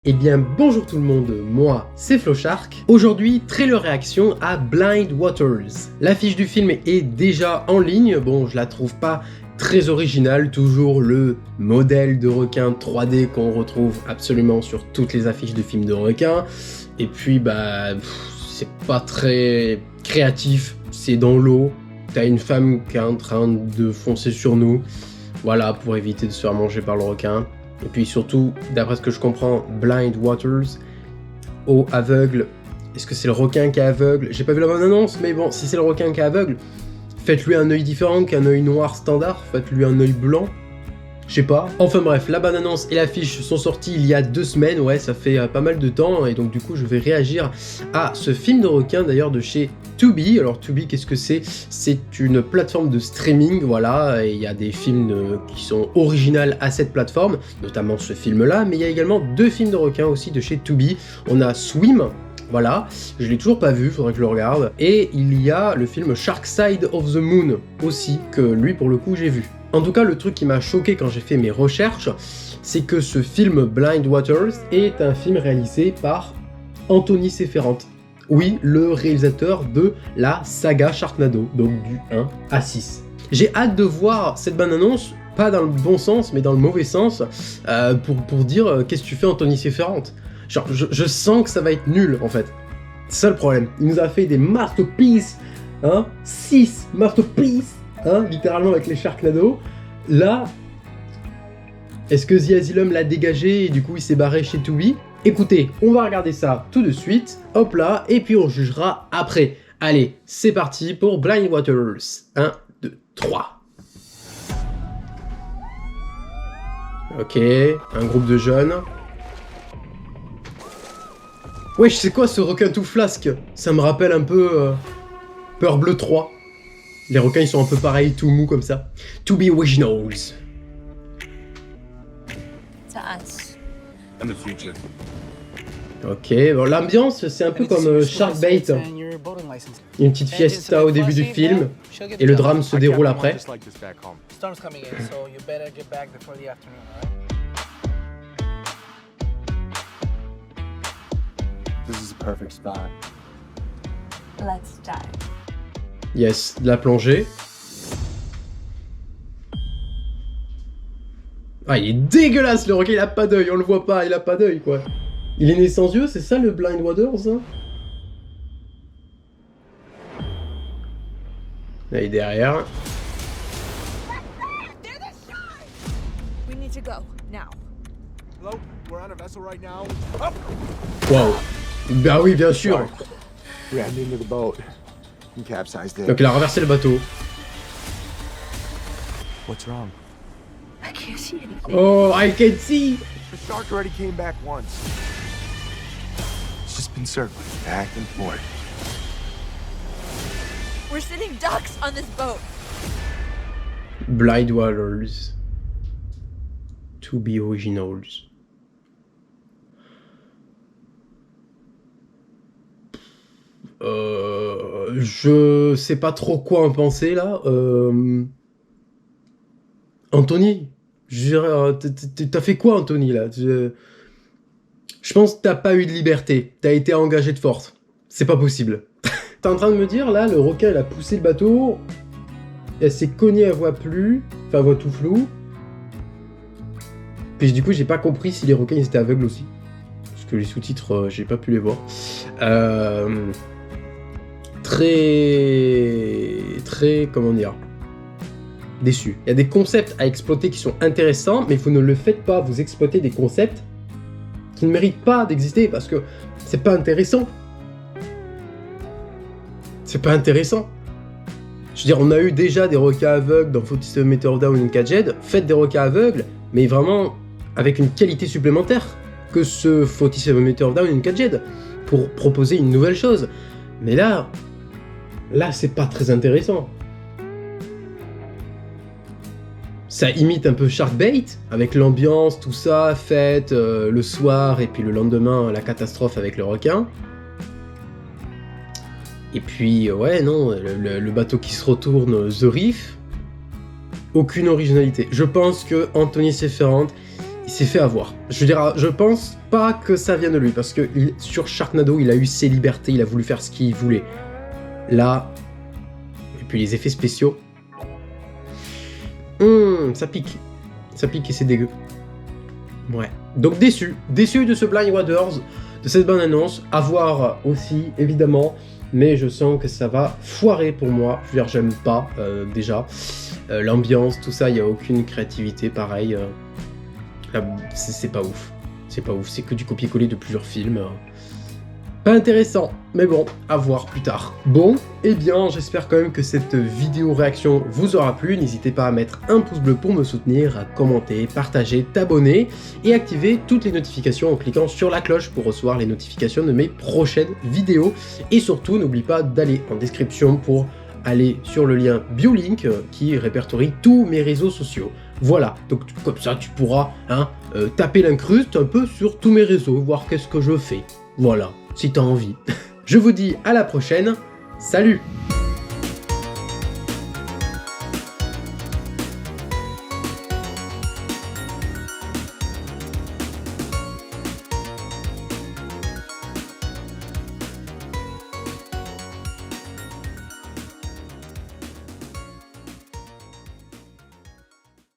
Eh bien bonjour tout le monde, moi c'est Flowshark. Aujourd'hui, trailer réaction à Blind Waters. L'affiche du film est déjà en ligne, bon je la trouve pas très originale, toujours le modèle de requin 3D qu'on retrouve absolument sur toutes les affiches de films de requins. Et puis c'est pas très créatif, c'est dans l'eau, t'as une femme qui est en train de foncer sur nous, voilà, pour éviter de se faire manger par le requin. Et puis surtout, d'après ce que je comprends, Blind Waters, eau aveugle. Est-ce que c'est le requin qui est aveugle? J'ai pas vu la bonne annonce, mais bon, si c'est le requin qui est aveugle, faites-lui un œil différent qu'un œil noir standard, faites-lui un œil blanc. Je sais pas. Enfin bref, la bonne annonce et l'affiche sont sortis il y a 2 semaines, ouais, ça fait pas mal de temps, et donc du coup je vais réagir à ce film de requin d'ailleurs de chez Tubi. Alors Tubi, qu'est-ce que c'est? C'est une plateforme de streaming, voilà, et il y a des films qui sont originales à cette plateforme, notamment ce film-là, mais il y a également 2 films de requins aussi de chez Tubi. On a Swim, voilà, je l'ai toujours pas vu, faudrait que je le regarde, et il y a le film Shark Side of the Moon aussi, que lui pour le coup j'ai vu. En tout cas, le truc qui m'a choqué quand j'ai fait mes recherches, c'est que ce film Blind Waters est un film réalisé par Anthony Sefferant. Oui, le réalisateur de la saga Sharknado, donc du 1 à 6. J'ai hâte de voir cette bande-annonce, pas dans le bon sens, mais dans le mauvais sens, pour dire qu'est-ce que tu fais Anthony Sefferant. Genre, je sens que ça va être nul, en fait. C'est ça le problème. Il nous a fait des masterpieces, hein, 6 masterpieces, hein, littéralement avec les Sharknado. Là, est-ce que The Asylum l'a dégagé et du coup il s'est barré chez Tubi? Écoutez, on va regarder ça tout de suite, hop là, et puis on jugera après. Allez, c'est parti pour Blind Waters. 1, 2, 3. Ok, un groupe de jeunes. Wesh, c'est quoi ce requin tout flasque? Ça me rappelle un peu Peur Bleue 3. Les requins ils sont un peu pareils, tout mous comme ça. To be originals. To us. And the future. Ok, bon, l'ambiance c'est un peu comme Sharkbait. Il y a une petite fiesta au début du film et le drame se déroule après. Storm's coming in, so you better get back before the afternoon, alright? This is a perfect spot. Let's dive. Yes, de la plongée. Ah, il est dégueulasse le requin, il a pas d'œil, on le voit pas, il a pas d'œil quoi. Il est né sans yeux, c'est ça le Blind Waters hein? Là il est derrière. We need to go now. Hello, we're on a vessel right now. Waouh. Bah oui, bien sûr. We had into the boat. You capsized it. Donc il a renversé le bateau. What's wrong? I can't see anything. Oh, I can see. The shark already came back once. It's just been circling back and forth. We're sitting ducks on this boat. Blind Waters. To be originals. Je sais pas trop quoi en penser là. Anthony, t'as fait quoi Anthony là? Je pense que t'as pas eu de liberté, t'as été engagé de force. C'est pas possible. T'es en train de me dire là, le requin il a poussé le bateau, elle s'est cognée, elle voit plus, enfin elle voit tout flou. Puis du coup j'ai pas compris si les requins ils étaient aveugles aussi. Parce que les sous-titres j'ai pas pu les voir. Très, comment dire, déçu. Il y a des concepts à exploiter qui sont intéressants, mais vous ne le faites pas, vous exploitez des concepts qui ne méritent pas d'exister, parce que c'est pas intéressant. C'est pas intéressant. Je veux dire, on a eu déjà des requins aveugles dans 47 Meters Down Uncaged, faites des requins aveugles, mais vraiment avec une qualité supplémentaire que ce 47 Meters Down Uncaged, pour proposer une nouvelle chose. Mais là c'est pas très intéressant. Ça imite un peu Sharkbait, avec l'ambiance, tout ça, fête, le soir, et puis le lendemain, la catastrophe avec le requin. Et puis, ouais, non, le bateau qui se retourne, The Reef, aucune originalité. Je pense que Anthony Sefferant, il s'est fait avoir. Je veux dire, je pense pas que ça vienne de lui, parce que sur Sharknado, il a eu ses libertés, il a voulu faire ce qu'il voulait. Là, et puis les effets spéciaux, ça pique et c'est dégueu. Ouais, donc déçu de ce Blind Waters, de cette bonne annonce, à voir aussi, évidemment, mais je sens que ça va foirer pour moi. Je veux dire, j'aime pas, déjà, l'ambiance, tout ça, il n'y a aucune créativité, pareil, là, c'est pas ouf, c'est que du copier-coller de plusieurs films, pas intéressant, mais bon, à voir plus tard. Bon, eh bien, j'espère quand même que cette vidéo réaction vous aura plu. N'hésitez pas à mettre un pouce bleu pour me soutenir, à commenter, partager, t'abonner et activer toutes les notifications en cliquant sur la cloche pour recevoir les notifications de mes prochaines vidéos. Et surtout, n'oublie pas d'aller en description pour aller sur le lien BioLink qui répertorie tous mes réseaux sociaux. Voilà, donc comme ça tu pourras taper l'incruste un peu sur tous mes réseaux, voir qu'est-ce que je fais. Voilà, si t'as envie. Je vous dis à la prochaine, salut!